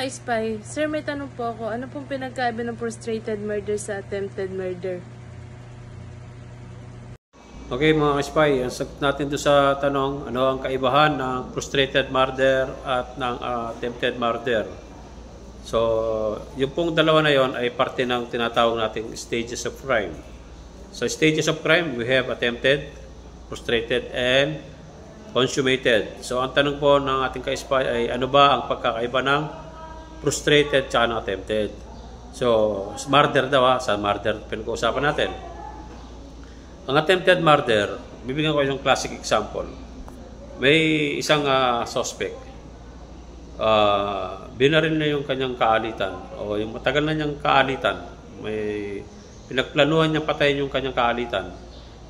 ka-spy, sir, may tanong po ako. Ano pong pinagkaiba ng frustrated murder sa attempted murder? Okay mga ka-spy, ang sagot natin doon sa tanong, ano ang kaibahan ng frustrated murder at ng attempted murder? So, yung pong dalawa na yon ay parte ng tinatawag nating stages of crime. So, stages of crime, we have attempted, frustrated, and consummated. So, ang tanong po ng ating ka-spy ay ano ba ang pagkakaiba ng frustrated at ng attempted? So, murder daw sa murder pinag-uusapan natin. Ang attempted murder, bibigyan ko yung classic example. May isang suspect. Binaril na yung kanyang kaalitan o yung matagal na niyang kaalitan. May pinagplanuhan niya patayin yung kanyang kaalitan.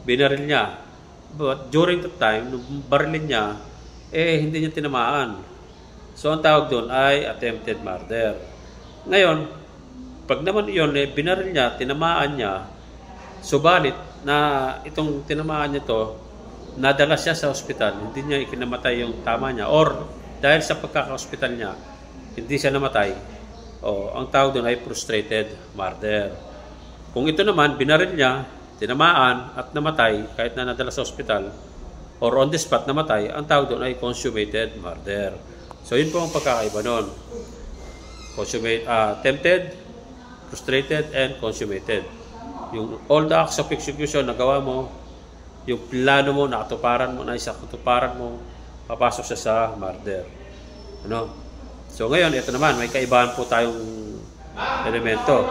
Binaril niya. But during that time, nung barilin niya, hindi niya tinamaan. So, ang tawag doon ay attempted murder. Ngayon, pag naman yun, binaril niya, tinamaan niya, subalit na itong tinamaan niya to, nadala siya sa ospital, hindi niya ikinamatay yung tama niya. Or, dahil sa pagkaka-hospital niya, hindi siya namatay. Ang tawag doon ay frustrated murder. Kung ito naman, binaril niya, tinamaan at namatay kahit na nadala sa ospital or on the spot namatay, ang tawag doon ay consummated murder. So, yun po ang pagkakaiba nun. Attempted, frustrated, and consummated. Yung all the acts of execution na gawa mo, yung plano mo, nakatuparan mo, naisa katuparan mo, papasok siya sa murder. Ano? So ngayon, ito naman, may kaibahan po tayong elemento.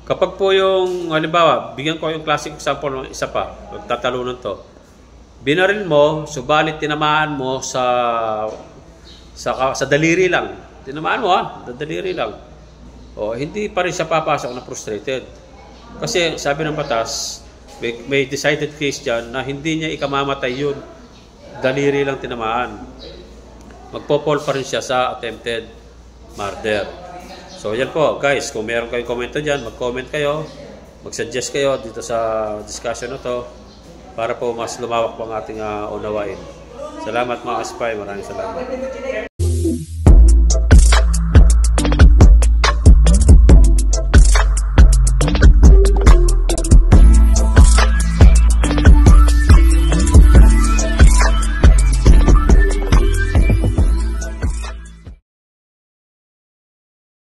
Kapag po yung, halimbawa, bigyan ko yung classic example ng isa pa, magtatalunan to. Binaril mo, subalit tinamaan mo sa daliri lang. Tinamaan mo daliri lang. Hindi pa rin siya papasok na frustrated. Kasi sabi ng batas, may decided case dyan na hindi niya ikamamatay yun. Daliri lang tinamaan. Magpo-fall pa rin siya sa attempted murder. So yan po guys, kung meron kayong komento dyan, mag-comment kayo, mag-suggest kayo dito sa discussion na to para po mas lumawak po ang ating unawain. Salamat mga ka-spy, maraming salamat.